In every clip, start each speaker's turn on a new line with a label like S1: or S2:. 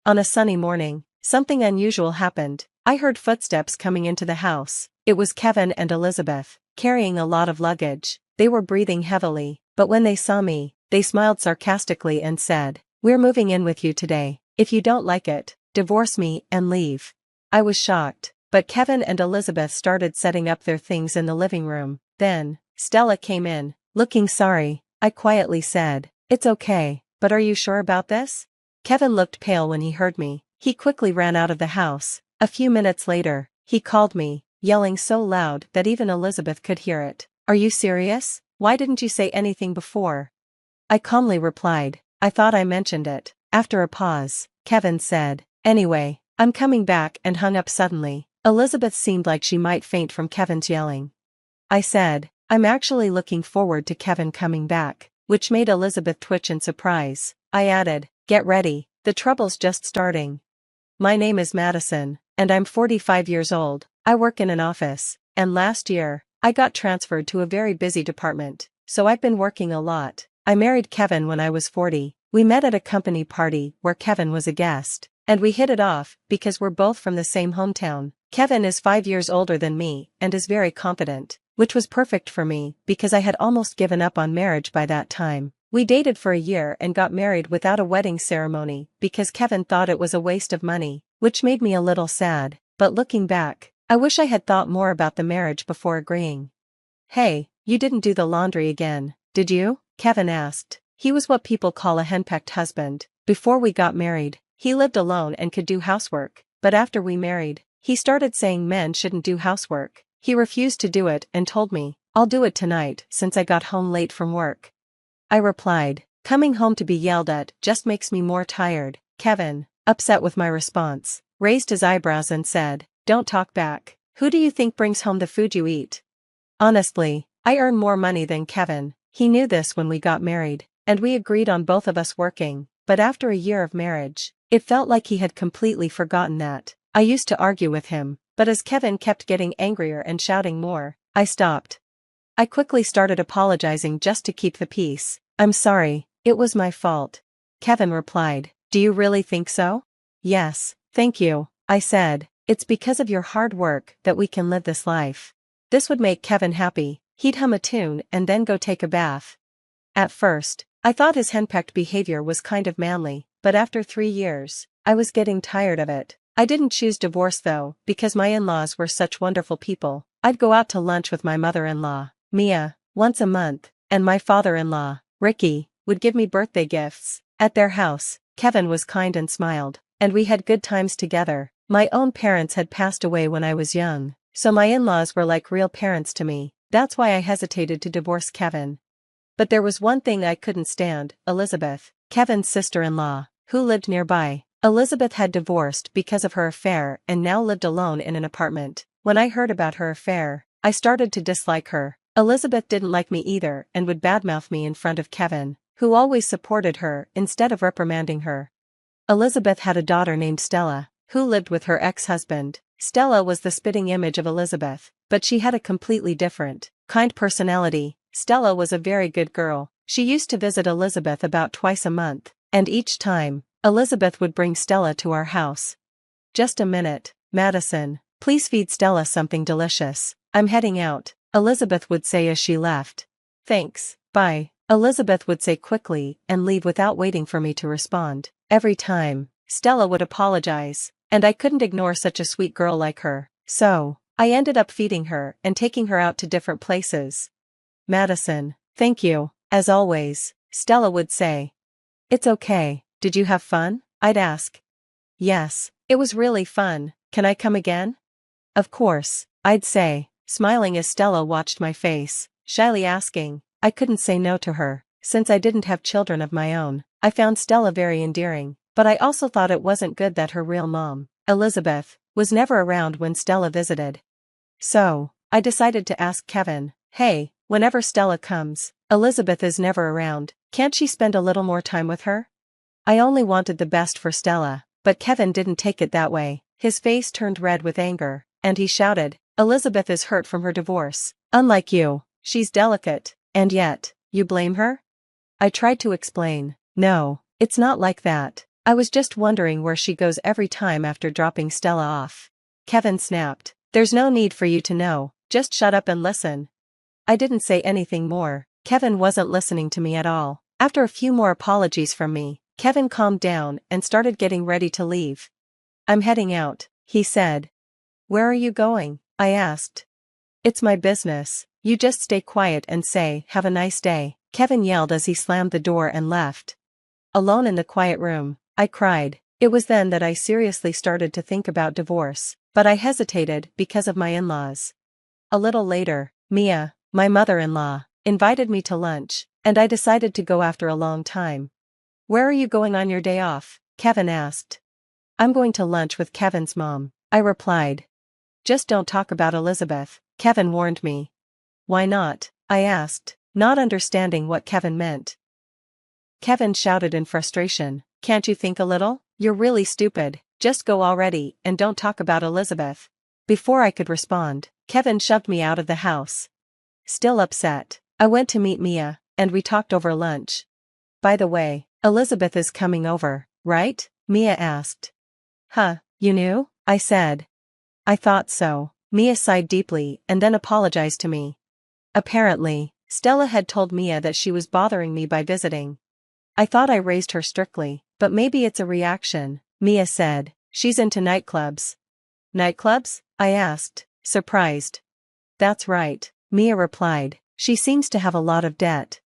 S1: On a sunny morning, something unusual happened. I heard footsteps coming into the house. It was Kevin and Elizabeth, carrying a lot of luggage. They were breathing heavily, but when they saw me, they smiled sarcastically and said, "We're moving in with you today. If you don't like it, divorce me and leave." I was shocked, but Kevin and Elizabeth started setting up their things in the living room. Then, Stella came in, looking sorry. I quietly said, "It's okay, but are you sure about this?" Kevin looked pale when he heard me. He quickly ran out of the house. A few minutes later, he called me, yelling so loud that even Elizabeth could hear it. "Are you serious? Why didn't you say anything before?" I calmly replied, "I thought I mentioned it." After a pause, Kevin said, "Anyway, I'm coming back," and hung up suddenly. Elizabeth seemed like she might faint from Kevin's yelling. I said, "I'm actually looking forward to Kevin coming back," which made Elizabeth twitch in surprise. I added, "Get ready, the trouble's just starting. My name is Madison, and I'm 45 years old. I work in an office, and last year, I got transferred to a very busy department, so I've been working a lot. I married Kevin when I was 40. We met at a company party where Kevin was a guest, and we hit it off because we're both from the same hometown. Kevin is 5 years older than me and is very confident, which was perfect for me because I had almost given up on marriage by that time. We dated for a year and got married without a wedding ceremony because Kevin thought it was a waste of money, which made me a little sad, but looking back, I wish I had thought more about the marriage before agreeing. "Hey, you didn't do the laundry again, did you?" Kevin asked. He was what people call a henpecked husband. Before we got married, he lived alone and could do housework, but after we married, he started saying men shouldn't do housework. He refused to do it and told me, "I'll do it tonight," since I got home late from work. I replied, "Coming home to be yelled at just makes me more tired." Kevin, upset with my response, raised his eyebrows and said, "Don't talk back. Who do you think brings home the food you eat?" Honestly, I earn more money than Kevin. He knew this when we got married, and we agreed on both of us working, but after a year of marriage, it felt like he had completely forgotten that. I used to argue with him, but as Kevin kept getting angrier and shouting more, I stopped. I quickly started apologizing just to keep the peace. "I'm sorry, it was my fault." Kevin replied, "Do you really think so?" "Yes, thank you," I said. "It's because of your hard work that we can live this life." This would make Kevin happy. He'd hum a tune and then go take a bath. At first, I thought his henpecked behavior was kind of manly, but after 3 years, I was getting tired of it. I didn't choose divorce though, because my in-laws were such wonderful people. I'd go out to lunch with my mother-in-law, Mia, once a month, and my father-in-law, Ricky, would give me birthday gifts. At their house, Kevin was kind and smiled, and we had good times together. My own parents had passed away when I was young, so my in-laws were like real parents to me. That's why I hesitated to divorce Kevin. But there was one thing I couldn't stand, Elizabeth, Kevin's sister-in-law, who lived nearby. Elizabeth had divorced because of her affair and now lived alone in an apartment. When I heard about her affair, I started to dislike her. Elizabeth didn't like me either and would badmouth me in front of Kevin, who always supported her instead of reprimanding her. Elizabeth had a daughter named Stella, who lived with her ex-husband. Stella was the spitting image of Elizabeth, but she had a completely different, kind personality. Stella was a very good girl. She used to visit Elizabeth about twice a month, and each time, Elizabeth would bring Stella to our house. "Just a minute, Madison. Please feed Stella something delicious. I'm heading out," Elizabeth would say as she left. "Thanks, bye," Elizabeth would say quickly and leave without waiting for me to respond. Every time, Stella would apologize, and I couldn't ignore such a sweet girl like her. So, I ended up feeding her and taking her out to different places. "Madison, thank you, as always," Stella would say. "It's okay. Did you have fun?" I'd ask. "Yes, it was really fun. Can I come again?" "Of course," I'd say, smiling as Stella watched my face, shyly asking. I couldn't say no to her. Since I didn't have children of my own, I found Stella very endearing, but I also thought it wasn't good that her real mom, Elizabeth, was never around when Stella visited. So, I decided to ask Kevin, "Hey, whenever Stella comes, Elizabeth is never around, can't she spend a little more time with her?" I only wanted the best for Stella, but Kevin didn't take it that way. His face turned red with anger, and he shouted, "Elizabeth is hurt from her divorce. Unlike you, she's delicate, and yet, you blame her?" I tried to explain, "No, it's not like that. I was just wondering where she goes every time after dropping Stella off. Kevin snapped. There's no need for you to know, just shut up and listen. I didn't say anything more. Kevin wasn't listening to me at all. After a few more apologies from me, Kevin calmed down and started getting ready to leave. I'm heading out, he said. Where are you going? I asked. It's my business. You just stay quiet and say, have a nice day, Kevin yelled as he slammed the door and left. Alone in the quiet room, I cried. It was then that I seriously started to think about divorce, but I hesitated because of my in-laws. A little later, Mia, my mother-in-law, invited me to lunch, and I decided to go after a long time. Where are you going on your day off? Kevin asked. I'm going to lunch with Kevin's mom, I replied. Just don't talk about Elizabeth, Kevin warned me. Why not? I asked, not understanding what Kevin meant. Kevin shouted in frustration, can't you think a little? You're really stupid, just go already and don't talk about Elizabeth. Before I could respond, Kevin shoved me out of the house. Still upset, I went to meet Mia, and we talked over lunch. By the way, Elizabeth is coming over, right? Mia asked. Huh, you knew? I said. I thought so. Mia sighed deeply and then apologized to me. Apparently, Stella had told Mia that she was bothering me by visiting. I thought I raised her strictly, but maybe it's a reaction, Mia said. She's into nightclubs. Nightclubs? I asked, surprised. That's right, Mia replied. She seems to have a lot of debt.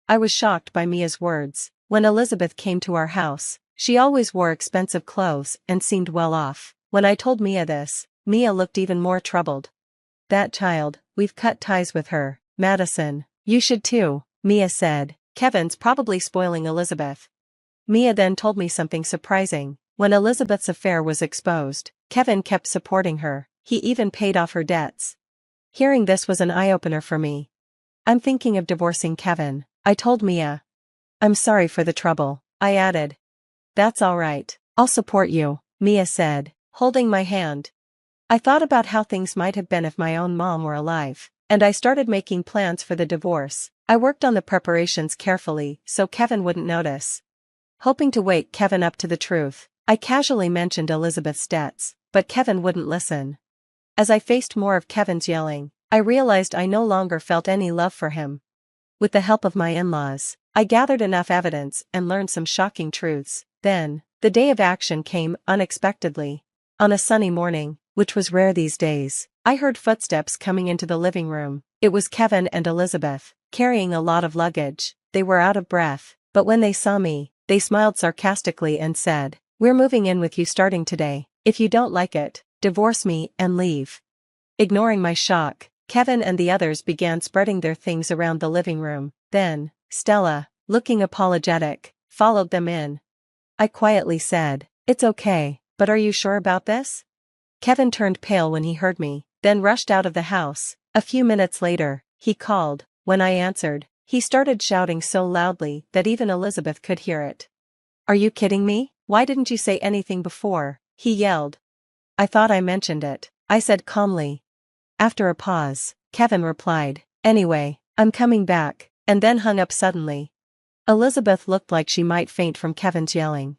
S1: I was shocked by Mia's words. When Elizabeth came to our house, she always wore expensive clothes and seemed well off. When I told Mia this, Mia looked even more troubled. That child, we've cut ties with her, Madison. You should too, Mia said. Kevin's probably spoiling Elizabeth. Mia then told me something surprising. When Elizabeth's affair was exposed, Kevin kept supporting her. He even paid off her debts. Hearing this was an eye-opener for me. I'm thinking of divorcing Kevin, I told Mia. I'm sorry for the trouble, I added. That's all right, I'll support you, Mia said, holding my hand. I thought about how things might have been if my own mom were alive, and I started making plans for the divorce. I worked on the preparations carefully so Kevin wouldn't notice. Hoping to wake Kevin up to the truth, I casually mentioned Elizabeth's debts, but Kevin wouldn't listen. As I faced more of Kevin's yelling, I realized I no longer felt any love for him. With the help of my in-laws, I gathered enough evidence and learned some shocking truths. Then, the day of action came unexpectedly. On a sunny morning, which was rare these days, I heard footsteps coming into the living room. It was Kevin and Elizabeth, carrying a lot of luggage. They were out of breath, but when they saw me, they smiled sarcastically and said, "We're moving in with you starting today. If you don't like it, divorce me and leave." Ignoring my shock, Kevin and the others began spreading their things around the living room. Then, Stella, looking apologetic, followed them in. I quietly said, "It's okay, but are you sure about this?" Kevin turned pale when he heard me, then rushed out of the house. A few minutes later, he called. When I answered, he started shouting so loudly that even Elizabeth could hear it. "Are you kidding me? Why didn't you say anything before?" he yelled. "I thought I mentioned it," I said calmly. After a pause, Kevin replied, "Anyway, I'm coming back," and then hung up suddenly. Elizabeth looked like she might faint from Kevin's yelling.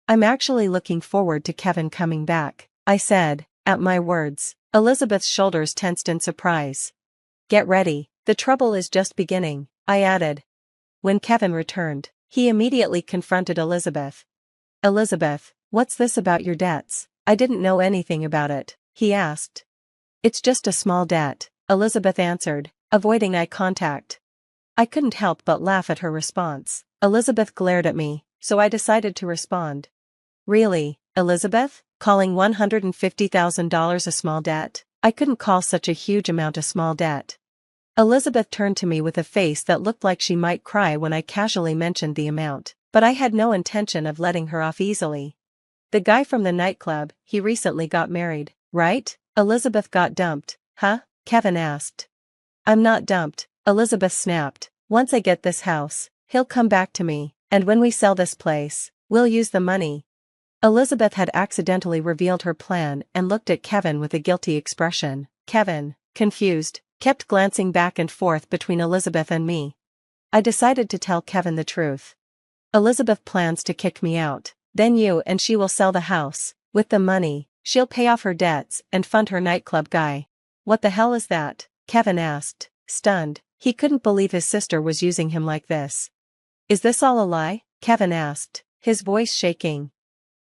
S1: "I'm actually looking forward to Kevin coming back," I said. At my words, Elizabeth's shoulders tensed in surprise. "Get ready, the trouble is just beginning," I added. When Kevin returned, he immediately confronted Elizabeth. "Elizabeth, what's this about your debts? I didn't know anything about it," he asked. "It's just a small debt," Elizabeth answered, avoiding eye contact. I couldn't help but laugh at her response. Elizabeth glared at me, so I decided to respond. "Really, Elizabeth? Calling $150,000 a small debt? I couldn't call such a huge amount a small debt." Elizabeth turned to me with a face that looked like she might cry when I casually mentioned the amount, but I had no intention of letting her off easily. "The guy from the nightclub, he recently got married, right?" Elizabeth got dumped, huh? Kevin asked. "I'm not dumped," Elizabeth snapped. "Once I get this house, he'll come back to me, and when we sell this place, we'll use the money." Elizabeth had accidentally revealed her plan and looked at Kevin with a guilty expression. Kevin, confused, kept glancing back and forth between Elizabeth and me. I decided to tell Kevin the truth. "Elizabeth plans to kick me out," Then you and she will sell the house. With the money, she'll pay off her debts and fund her nightclub guy. What the hell is that? Kevin asked, stunned. He couldn't believe his sister was using him like this. Is this all a lie? Kevin asked, his voice shaking.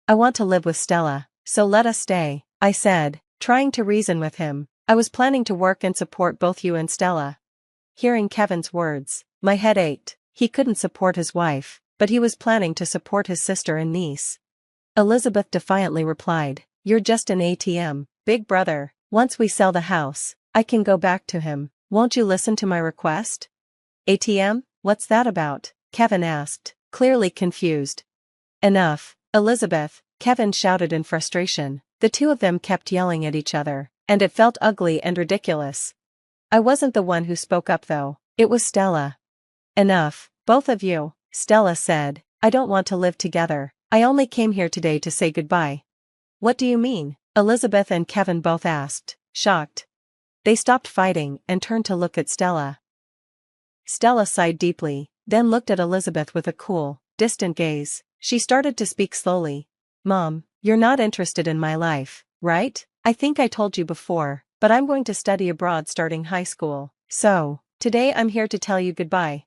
S1: I want to live with Stella, so let us stay, I said, trying to reason with him. I was planning to work and support both you and Stella. Hearing Kevin's words, my head ached. He couldn't support his wife, but he was planning to support his sister and niece. Elizabeth defiantly replied, you're just an ATM, big brother. Once we sell the house, I can go back to him. Won't you listen to my request? ATM? What's that about? Kevin asked, clearly confused. Enough, Elizabeth, Kevin shouted in frustration. The two of them kept yelling at each other, and it felt ugly and ridiculous. I wasn't the one who spoke up though, it was Stella. Enough, both of you, Stella said. I don't want to live together. I only came here today to say goodbye. What do you mean? Elizabeth and Kevin both asked, shocked. They stopped fighting and turned to look at Stella. Stella sighed deeply, then looked at Elizabeth with a cool, distant gaze. She started to speak slowly. Mom, you're not interested in my life, right? I think I told you before, but I'm going to study abroad starting high school. So, today I'm here to tell you goodbye.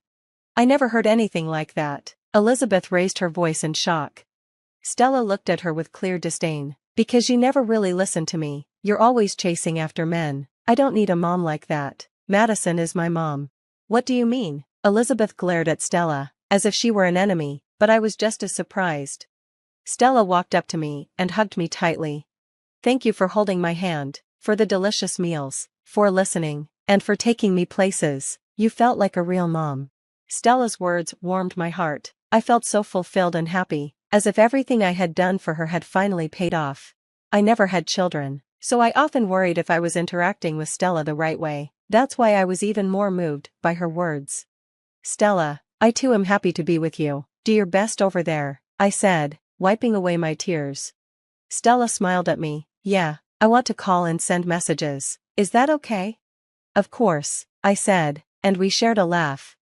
S1: I never heard anything like that. Elizabeth raised her voice in shock. Stella looked at her with clear disdain. Because you never really listen to me, you're always chasing after men. I don't need a mom like that. Madison is my mom. What do you mean? Elizabeth glared at Stella, as if she were an enemy, but I was just as surprised. Stella walked up to me and hugged me tightly. Thank you for holding my hand, for the delicious meals, for listening, and for taking me places. You felt like a real mom. Stella's words warmed my heart. I felt so fulfilled and happy, as if everything I had done for her had finally paid off. I never had children, so I often worried if I was interacting with Stella the right way. That's why I was even more moved by her words. Stella, I too am happy to be with you. Do your best over there, I said, wiping away my tears. Stella smiled at me. Yeah, I want to call and send messages. Is that okay? Of course, I said, and we shared a laugh.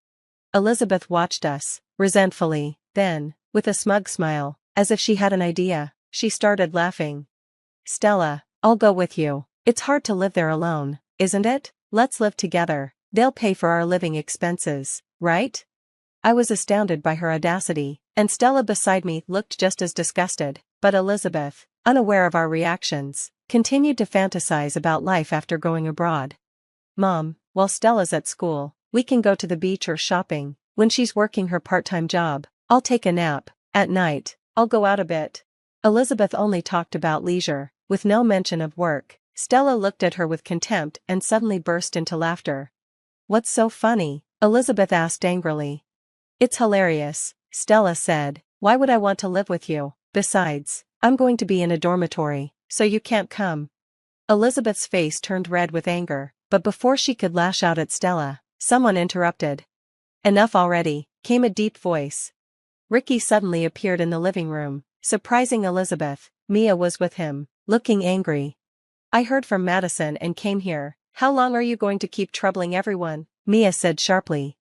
S1: Elizabeth watched us, resentfully, then, with a smug smile, as if she had an idea, she started laughing. Stella, I'll go with you. It's hard to live there alone, isn't it? Let's live together. They'll pay for our living expenses, right? I was astounded by her audacity, and Stella beside me looked just as disgusted, but Elizabeth, unaware of our reactions, continued to fantasize about life after going abroad. Mom, while Stella's at school, we can go to the beach or shopping. When she's working her part-time job, I'll take a nap. At night, I'll go out a bit. Elizabeth only talked about leisure, with no mention of work. Stella looked at her with contempt and suddenly burst into laughter. What's so funny? Elizabeth asked angrily. It's hilarious, Stella said. Why would I want to live with you? Besides, I'm going to be in a dormitory, so you can't come. Elizabeth's face turned red with anger, but before she could lash out at Stella, someone interrupted. Enough already, came a deep voice. Ricky suddenly appeared in the living room, surprising Elizabeth. Mia was with him, looking angry. I heard from Madison and came here. How long are you going to keep troubling everyone? Mia said sharply.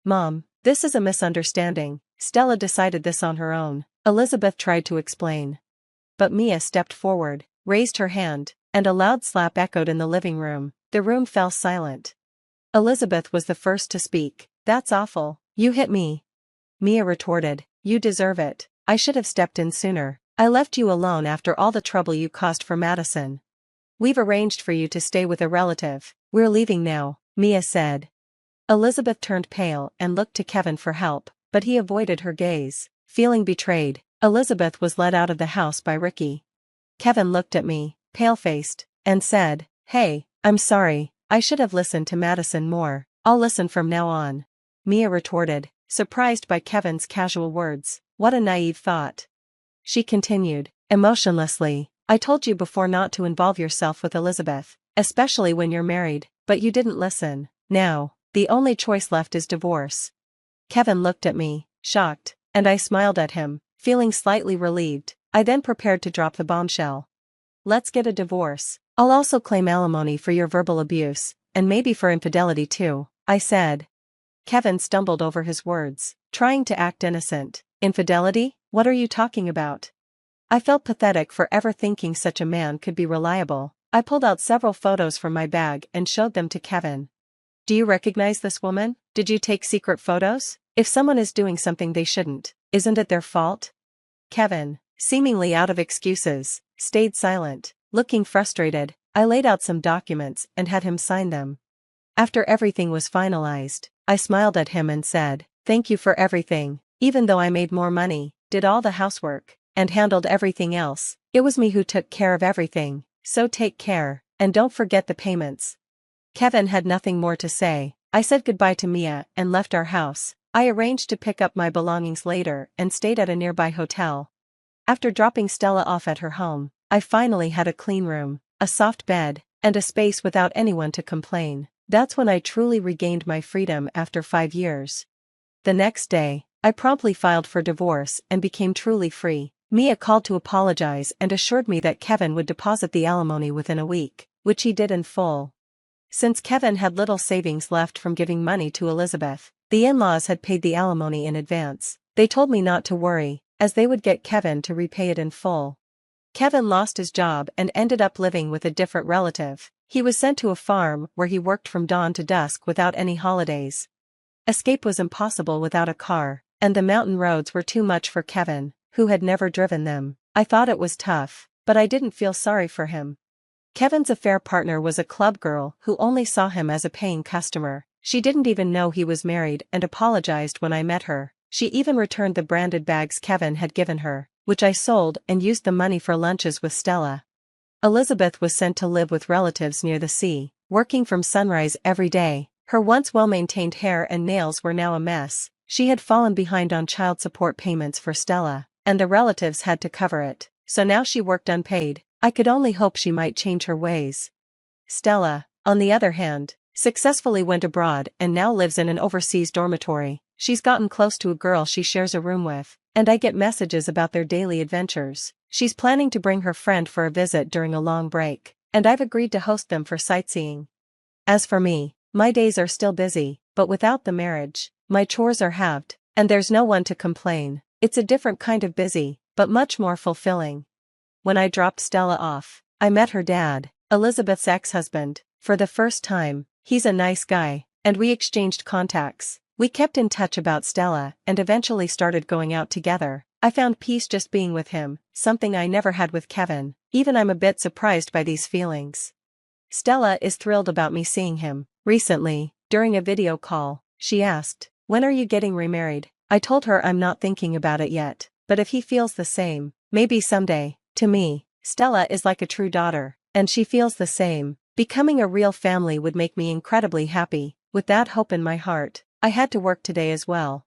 S1: Mom, this is a misunderstanding. Stella decided this on her own. Elizabeth tried to explain. But Mia stepped forward, raised her hand, and a loud slap echoed in the living room. The room fell silent. Elizabeth was the first to speak. That's awful. You hit me. Mia retorted. You deserve it. I should have stepped in sooner. I left you alone after all the trouble you caused for Madison. We've arranged for you to stay with a relative. We're leaving now, Mia said. Elizabeth turned pale and looked to Kevin for help, but he avoided her gaze. Feeling betrayed, Elizabeth was led out of the house by Ricky. Kevin looked at me, pale-faced, and said, Hey, I'm sorry, I should have listened to Madison more. I'll listen from now on. Mia retorted, surprised by Kevin's casual words. What a naive thought. She continued, emotionlessly, I told you before not to involve yourself with Elizabeth, especially when you're married, but you didn't listen. Now, the only choice left is divorce. Kevin looked at me, shocked, and I smiled at him, feeling slightly relieved. I then prepared to drop the bombshell. Let's get a divorce. I'll also claim alimony for your verbal abuse, and maybe for infidelity too, I said. Kevin stumbled over his words, trying to act innocent. Infidelity? What are you talking about? I felt pathetic for ever thinking such a man could be reliable. I pulled out several photos from my bag and showed them to Kevin. Do you recognize this woman? Did you take secret photos? If someone is doing something they shouldn't, isn't it their fault? Kevin, seemingly out of excuses, stayed silent. Looking frustrated, I laid out some documents and had him sign them. After everything was finalized, I smiled at him and said, "Thank you for everything. Even though I made more money, did all the housework, and handled everything else, it was me who took care of everything, so take care, and don't forget the payments." Kevin had nothing more to say. I said goodbye to Mia and left our house. I arranged to pick up my belongings later and stayed at a nearby hotel. After dropping Stella off at her home, I finally had a clean room, a soft bed, and a space without anyone to complain. That's when I truly regained my freedom after 5 years. The next day, I promptly filed for divorce and became truly free. Mia called to apologize and assured me that Kevin would deposit the alimony within a week, which he did in full. Since Kevin had little savings left from giving money to Elizabeth, the in-laws had paid the alimony in advance. They told me not to worry, as they would get Kevin to repay it in full. Kevin lost his job and ended up living with a different relative. He was sent to a farm where he worked from dawn to dusk without any holidays. Escape was impossible without a car, and the mountain roads were too much for Kevin, who had never driven them. I thought it was tough, but I didn't feel sorry for him. Kevin's affair partner was a club girl who only saw him as a paying customer. She didn't even know he was married and apologized when I met her. She even returned the branded bags Kevin had given her, which I sold and used the money for lunches with Stella. Elizabeth was sent to live with relatives near the sea, working from sunrise every day. Her once well-maintained hair and nails were now a mess. She had fallen behind on child support payments for Stella, and the relatives had to cover it, so now she worked unpaid. I could only hope she might change her ways. Stella, on the other hand, successfully went abroad and now lives in an overseas dormitory. She's gotten close to a girl she shares a room with, and I get messages about their daily adventures. She's planning to bring her friend for a visit during a long break, and I've agreed to host them for sightseeing. As for me, my days are still busy, but without the marriage, my chores are halved, and there's no one to complain. It's a different kind of busy, but much more fulfilling. When I dropped Stella off, I met her dad, Elizabeth's ex-husband, for the first time. He's a nice guy, and we exchanged contacts. We kept in touch about Stella and eventually started going out together. I found peace just being with him, something I never had with Kevin. Even I'm a bit surprised by these feelings. Stella is thrilled about me seeing him. Recently, during a video call, she asked, "When are you getting remarried?" I told her I'm not thinking about it yet, but if he feels the same, maybe someday. To me, Stella is like a true daughter, and she feels the same. Becoming a real family would make me incredibly happy. With that hope in my heart, I had to work today as well.